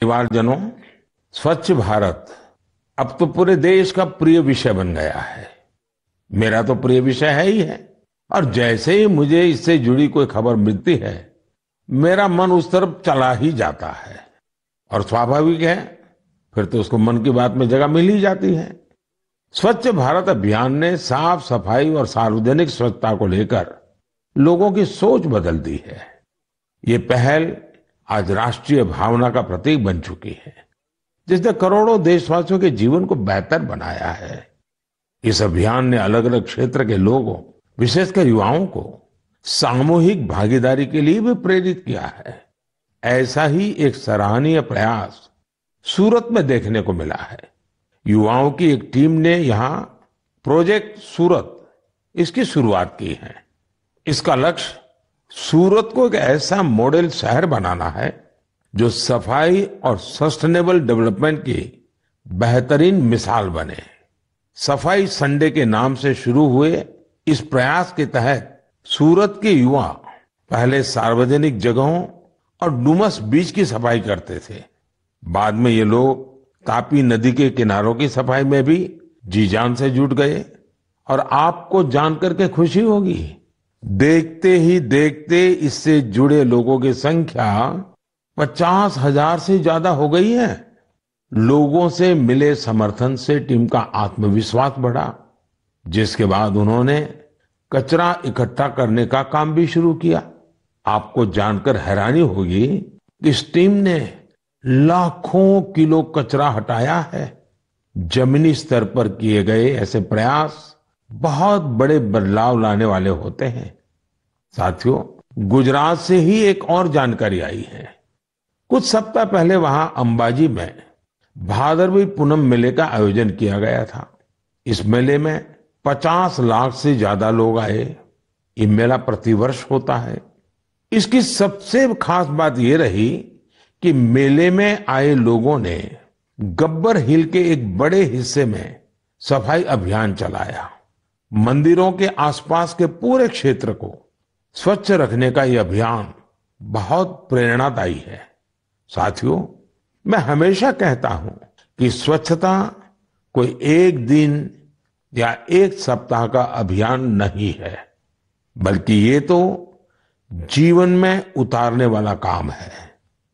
परिवारजनों, स्वच्छ भारत अब तो पूरे देश का प्रिय विषय बन गया है। मेरा तो प्रिय विषय है ही है। और जैसे ही मुझे इससे जुड़ी कोई खबर मिलती है, मेरा मन उस तरफ चला ही जाता है। और स्वाभाविक है, फिर तो उसको मन की बात में जगह मिल ही जाती है। स्वच्छ भारत अभियान ने साफ सफाई और सार्वजनिक स्वच्छता को लेकर लोगों की सोच बदल दी है। ये पहल आज राष्ट्रीय भावना का प्रतीक बन चुकी है, जिसने करोड़ों देशवासियों के जीवन को बेहतर बनाया है। इस अभियान ने अलग अलग क्षेत्र के लोगों, विशेषकर युवाओं को सामूहिक भागीदारी के लिए भी प्रेरित किया है। ऐसा ही एक सराहनीय प्रयास सूरत में देखने को मिला है। युवाओं की एक टीम ने यहाँ प्रोजेक्ट सूरत इसकी शुरुआत की है। इसका लक्ष्य सूरत को एक ऐसा मॉडल शहर बनाना है जो सफाई और सस्टेनेबल डेवलपमेंट की बेहतरीन मिसाल बने। सफाई संडे के नाम से शुरू हुए इस प्रयास के तहत सूरत के युवा पहले सार्वजनिक जगहों और डुमस बीच की सफाई करते थे। बाद में ये लोग तापी नदी के किनारों की सफाई में भी जी जान से जुट गए। और आपको जानकर के खुशी होगी, देखते ही देखते इससे जुड़े लोगों की संख्या 50,000 से ज्यादा हो गई है। लोगों से मिले समर्थन से टीम का आत्मविश्वास बढ़ा, जिसके बाद उन्होंने कचरा इकट्ठा करने का काम भी शुरू किया। आपको जानकर हैरानी होगी कि इस टीम ने लाखों किलो कचरा हटाया है। जमीनी स्तर पर किए गए ऐसे प्रयास बहुत बड़े बदलाव लाने वाले होते हैं। साथियों, गुजरात से ही एक और जानकारी आई है। कुछ सप्ताह पहले वहां अंबाजी में भादरवी पूनम मेले का आयोजन किया गया था। इस मेले में 50 लाख से ज्यादा लोग आए। ये मेला प्रतिवर्ष होता है। इसकी सबसे खास बात ये रही कि मेले में आए लोगों ने गब्बर हिल के एक बड़े हिस्से में सफाई अभियान चलाया। मंदिरों के आसपास के पूरे क्षेत्र को स्वच्छ रखने का यह अभियान बहुत प्रेरणादायी है। साथियों, मैं हमेशा कहता हूं कि स्वच्छता कोई एक दिन या एक सप्ताह का अभियान नहीं है, बल्कि ये तो जीवन में उतारने वाला काम है।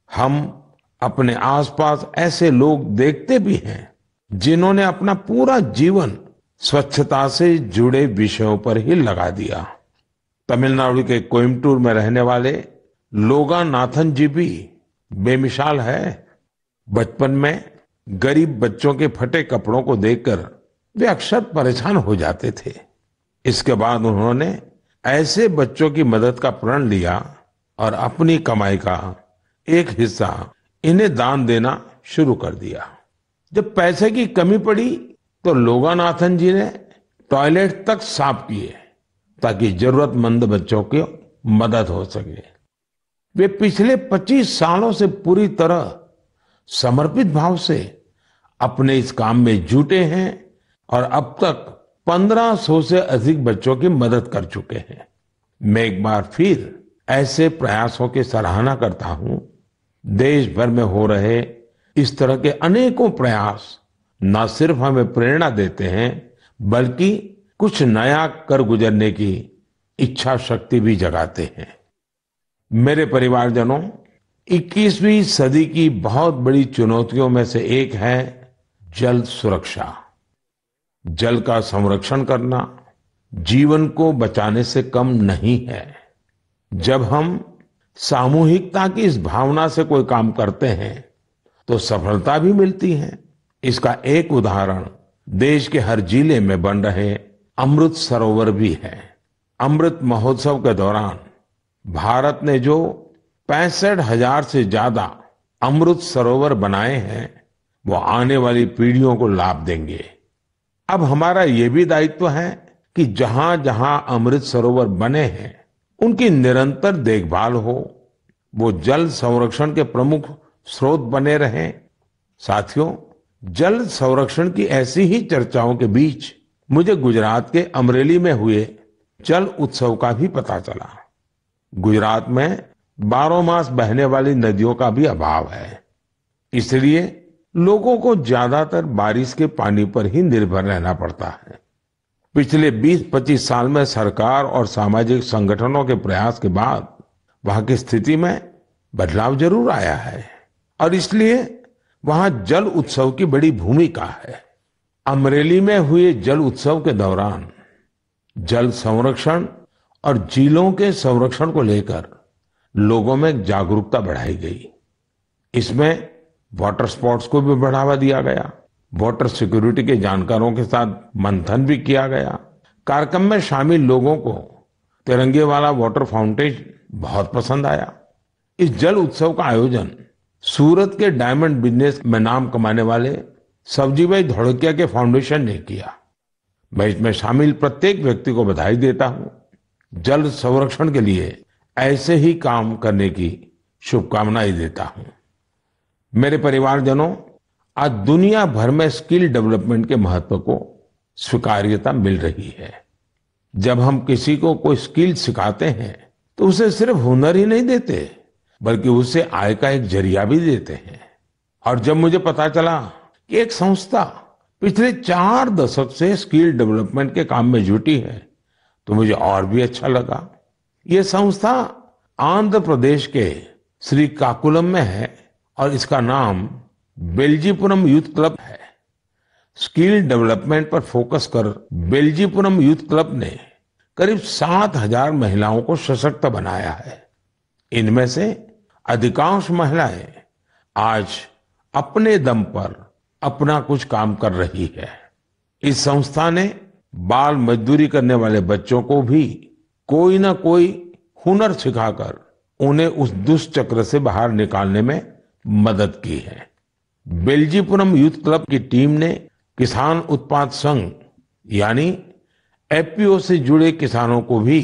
हम अपने आसपास ऐसे लोग देखते भी हैं जिन्होंने अपना पूरा जीवन स्वच्छता से जुड़े विषयों पर ही लगा दिया। तमिलनाडु के कोयम्बटूर में रहने वाले लोगानाथन जी भी बेमिसाल है। बचपन में गरीब बच्चों के फटे कपड़ों को देखकर वे अक्सर परेशान हो जाते थे। इसके बाद उन्होंने ऐसे बच्चों की मदद का प्रण लिया और अपनी कमाई का एक हिस्सा इन्हें दान देना शुरू कर दिया। जब पैसे की कमी पड़ी तो लोगानाथन जी ने टॉयलेट तक साफ किए ताकि जरूरतमंद बच्चों की मदद हो सके। वे पिछले 25 सालों से पूरी तरह समर्पित भाव से अपने इस काम में जुटे हैं और अब तक 1500 से अधिक बच्चों की मदद कर चुके हैं। मैं एक बार फिर ऐसे प्रयासों की सराहना करता हूं। देश भर में हो रहे इस तरह के अनेकों प्रयास न सिर्फ हमें प्रेरणा देते हैं, बल्कि कुछ नया कर गुजरने की इच्छा शक्ति भी जगाते हैं। मेरे परिवारजनों, 21वीं सदी की बहुत बड़ी चुनौतियों में से एक है जल सुरक्षा। जल का संरक्षण करना जीवन को बचाने से कम नहीं है। जब हम सामूहिकता की इस भावना से कोई काम करते हैं तो सफलता भी मिलती है। इसका एक उदाहरण देश के हर जिले में बन रहे अमृत सरोवर भी है। अमृत महोत्सव के दौरान भारत ने जो 65,000 से ज्यादा अमृत सरोवर बनाए हैं, वो आने वाली पीढ़ियों को लाभ देंगे। अब हमारा ये भी दायित्व है कि जहां जहां अमृत सरोवर बने हैं उनकी निरंतर देखभाल हो, वो जल संरक्षण के प्रमुख स्रोत बने रहें। साथियों, जल संरक्षण की ऐसी ही चर्चाओं के बीच मुझे गुजरात के अमरेली में हुए जल उत्सव का भी पता चला। गुजरात में 12 मास बहने वाली नदियों का भी अभाव है। इसलिए लोगों को ज्यादातर बारिश के पानी पर ही निर्भर रहना पड़ता है। पिछले 20-25 साल में सरकार और सामाजिक संगठनों के प्रयास के बाद वहां की स्थिति में बदलाव जरूर आया है और इसलिए वहां जल उत्सव की बड़ी भूमिका है। अमरेली में हुए जल उत्सव के दौरान जल संरक्षण और झीलों के संरक्षण को लेकर लोगों में जागरूकता बढ़ाई गई। इसमें वाटर स्पोर्ट्स को भी बढ़ावा दिया गया। वाटर सिक्योरिटी के जानकारों के साथ मंथन भी किया गया। कार्यक्रम में शामिल लोगों को तिरंगे वाला वाटर फाउंटेन बहुत पसंद आया। इस जल उत्सव का आयोजन सूरत के डायमंड बिजनेस में नाम कमाने वाले सब्जीभाई धोड़किया के फाउंडेशन ने किया। मैं इसमें शामिल प्रत्येक व्यक्ति को बधाई देता हूं। जल संरक्षण के लिए ऐसे ही काम करने की शुभकामनाएं देता हूं। मेरे परिवारजनों, आज दुनिया भर में स्किल डेवलपमेंट के महत्व को स्वीकार्यता मिल रही है। जब हम किसी को कोई स्किल सिखाते हैं तो उसे सिर्फ हुनर ही नहीं देते बल्कि उसे आय का एक जरिया भी देते हैं। और जब मुझे पता चला कि एक संस्था पिछले 4 दशक से स्किल डेवलपमेंट के काम में जुटी है तो मुझे और भी अच्छा लगा। ये संस्था आंध्र प्रदेश के श्रीकाकुलम में है और इसका नाम बेल्जीपुरम यूथ क्लब है। स्किल डेवलपमेंट पर फोकस कर बेल्जीपुरम यूथ क्लब ने करीब 7,000 महिलाओं को सशक्त बनाया है। इनमें से अधिकांश महिलाएं आज अपने दम पर अपना कुछ काम कर रही है। इस संस्था ने बाल मजदूरी करने वाले बच्चों को भी कोई ना कोई हुनर सिखाकर उन्हें उस दुष्चक्र से बाहर निकालने में मदद की है। बेल्जीपुरम यूथ क्लब की टीम ने किसान उत्पाद संघ यानी एफपीओ से जुड़े किसानों को भी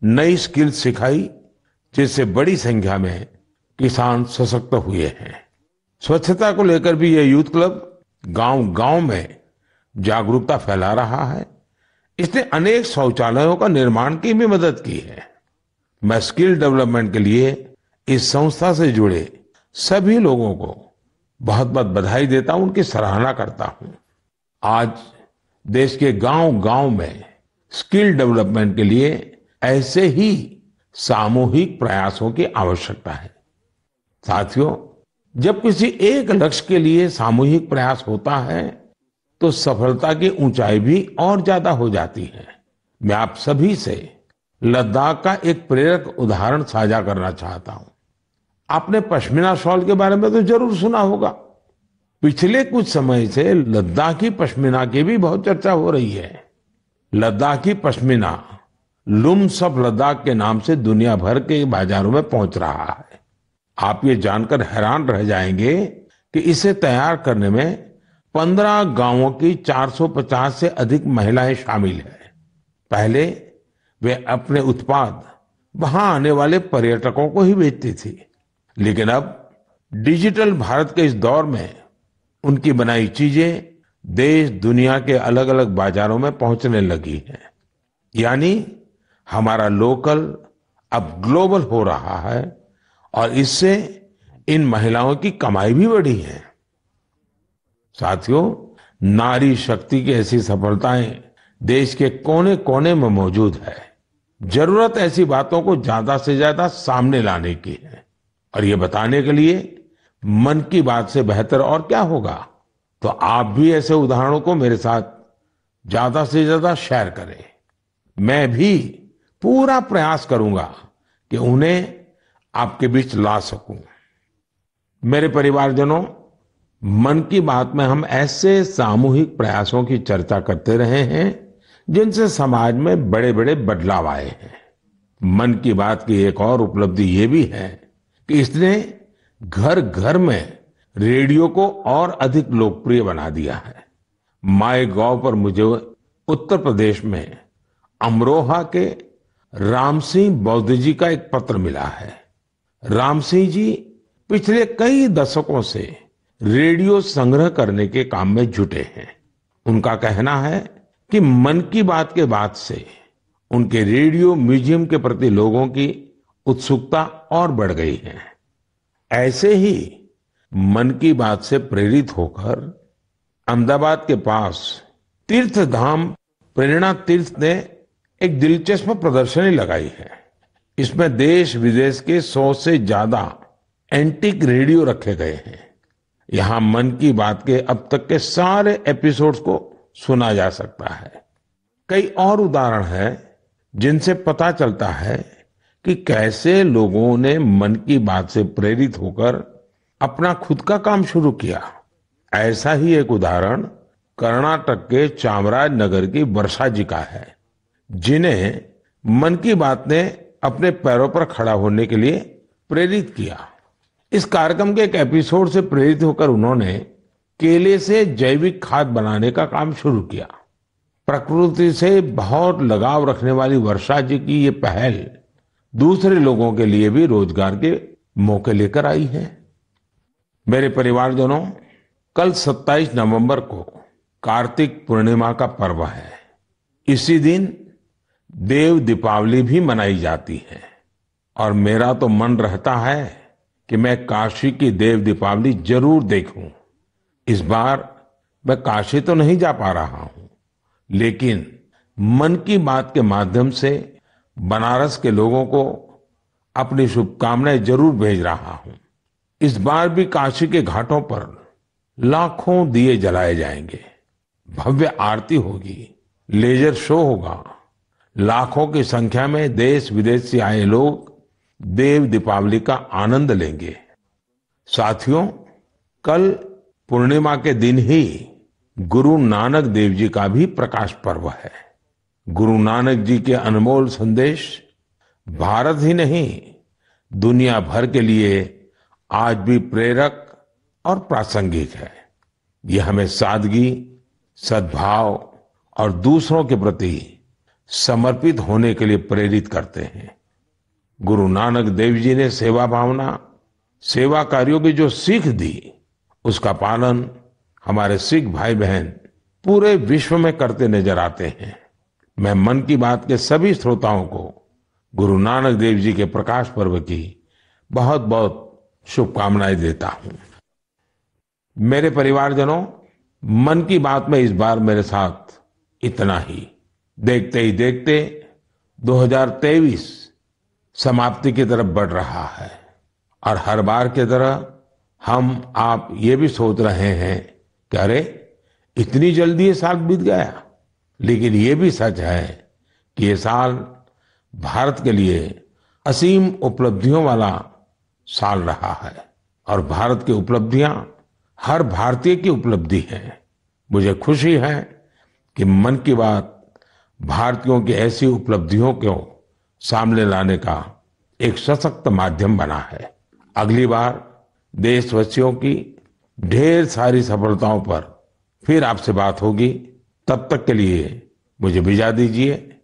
नई स्किल सिखाई, जिससे बड़ी संख्या में किसान सशक्त हुए हैं। स्वच्छता को लेकर भी यह यूथ क्लब गांव-गांव में जागरूकता फैला रहा है। इसने अनेक शौचालयों का निर्माण की भी मदद की है। मैं स्किल डेवलपमेंट के लिए इस संस्था से जुड़े सभी लोगों को बहुत बहुत बधाई देता हूं, उनकी सराहना करता हूं। आज देश के गांव-गांव में स्किल डेवलपमेंट के लिए ऐसे ही सामूहिक प्रयासों की आवश्यकता है। साथियों, जब किसी एक लक्ष्य के लिए सामूहिक प्रयास होता है तो सफलता की ऊंचाई भी और ज्यादा हो जाती है। मैं आप सभी से लद्दाख का एक प्रेरक उदाहरण साझा करना चाहता हूं। आपने पश्मीना शॉल के बारे में तो जरूर सुना होगा। पिछले कुछ समय से लद्दाखी पश्मीना की भी बहुत चर्चा हो रही है। लद्दाखी पश्मीना लुम्स ऑफ लद्दाख के नाम से दुनिया भर के बाजारों में पहुंच रहा है। आप ये जानकर हैरान रह जाएंगे कि इसे तैयार करने में 15 गांवों की 450 से अधिक महिलाएं शामिल हैं। पहले वे अपने उत्पाद वहां आने वाले पर्यटकों को ही बेचती थी, लेकिन अब डिजिटल भारत के इस दौर में उनकी बनाई चीजें देश दुनिया के अलग अलग बाजारों में पहुंचने लगी हैं। यानी हमारा लोकल अब ग्लोबल हो रहा है और इससे इन महिलाओं की कमाई भी बढ़ी है। साथियों, नारी शक्ति की ऐसी सफलताएं देश के कोने कोने में मौजूद है। जरूरत ऐसी बातों को ज्यादा से ज्यादा सामने लाने की है और ये बताने के लिए मन की बात से बेहतर और क्या होगा। तो आप भी ऐसे उदाहरणों को मेरे साथ ज्यादा से ज्यादा शेयर करें। मैं भी पूरा प्रयास करूंगा कि उन्हें आपके बीच ला सकूं। मेरे परिवारजनों, मन की बात में हम ऐसे सामूहिक प्रयासों की चर्चा करते रहे हैं जिनसे समाज में बड़े बड़े बदलाव आए हैं। मन की बात की एक और उपलब्धि ये भी है कि इसने घर घर में रेडियो को और अधिक लोकप्रिय बना दिया है। माय गॉव पर मुझे उत्तर प्रदेश में अमरोहा के राम सिंह बौद्ध जी का एक पत्र मिला है। राम सिंह जी पिछले कई दशकों से रेडियो संग्रह करने के काम में जुटे हैं। उनका कहना है कि मन की बात के बाद से उनके रेडियो म्यूजियम के प्रति लोगों की उत्सुकता और बढ़ गई है। ऐसे ही मन की बात से प्रेरित होकर अहमदाबाद के पास तीर्थ धाम प्रेरणा तीर्थ ने एक दिलचस्प प्रदर्शनी लगाई है। इसमें देश विदेश के 100 से ज्यादा एंटीक रेडियो रखे गए हैं। यहाँ मन की बात के अब तक के सारे एपिसोड्स को सुना जा सकता है। कई और उदाहरण हैं जिनसे पता चलता है कि कैसे लोगों ने मन की बात से प्रेरित होकर अपना खुद का काम शुरू किया। ऐसा ही एक उदाहरण कर्नाटक के चामराजनगर की वर्षा जी का है, जिन्हें मन की बात ने अपने पैरों पर खड़ा होने के लिए प्रेरित किया। इस कार्यक्रम के एक एपिसोड से प्रेरित होकर उन्होंने केले से जैविक खाद बनाने का काम शुरू किया। प्रकृति से बहुत लगाव रखने वाली वर्षा जी की ये पहल दूसरे लोगों के लिए भी रोजगार के मौके लेकर आई है। मेरे परिवारजनों, कल 27 नवंबर को कार्तिक पूर्णिमा का पर्व है। इसी दिन देव दीपावली भी मनाई जाती है और मेरा तो मन रहता है कि मैं काशी की देव दीपावली जरूर देखूं। इस बार मैं काशी तो नहीं जा पा रहा हूं, लेकिन मन की बात के माध्यम से बनारस के लोगों को अपनी शुभकामनाएं जरूर भेज रहा हूं। इस बार भी काशी के घाटों पर लाखों दिए जलाए जाएंगे, भव्य आरती होगी, लेजर शो होगा। लाखों की संख्या में देश विदेश से आए लोग देव दीपावली का आनंद लेंगे। साथियों, कल पूर्णिमा के दिन ही गुरु नानक देव जी का भी प्रकाश पर्व है। गुरु नानक जी के अनमोल संदेश भारत ही नहीं, दुनिया भर के लिए आज भी प्रेरक और प्रासंगिक है। यह हमें सादगी, सद्भाव और दूसरों के प्रति समर्पित होने के लिए प्रेरित करते हैं। गुरु नानक देव जी ने सेवा भावना, सेवा कार्यों की जो सीख दी, उसका पालन हमारे सिख भाई बहन पूरे विश्व में करते नजर आते हैं। मैं मन की बात के सभी श्रोताओं को गुरु नानक देव जी के प्रकाश पर्व की बहुत बहुत शुभकामनाएं देता हूं। मेरे परिवारजनों, मन की बात में इस बार मेरे साथ इतना ही। देखते ही देखते 2023 समाप्ति की तरफ बढ़ रहा है और हर बार की तरह हम आप ये भी सोच रहे हैं कि अरे इतनी जल्दी ये साल बीत गया। लेकिन ये भी सच है कि ये साल भारत के लिए असीम उपलब्धियों वाला साल रहा है और भारत की उपलब्धियां हर भारतीय की उपलब्धि है। मुझे खुशी है कि मन की बात भारतीयों की ऐसी उपलब्धियों को सामने लाने का एक सशक्त माध्यम बना है। अगली बार देशवासियों की ढेर सारी सफलताओं पर फिर आपसे बात होगी। तब तक के लिए मुझे विदा दीजिए।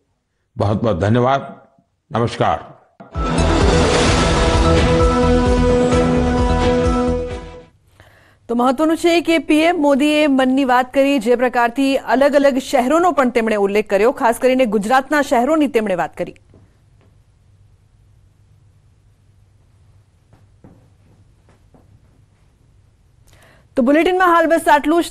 बहुत बहुत धन्यवाद। नमस्कार। તો મહત્વનું છે કે પીએમ મોદીએ મનની વાત કરી, જે પ્રકારથી અલગ અલગ શહેરોનો પણ તેમણે ઉલ્લેખ કર્યો, ખાસ કરીને ગુજરાતના શહેરોની તેમણે વાત કરી। તો બુલેટિનમાં હાલ બસ આટલું જ।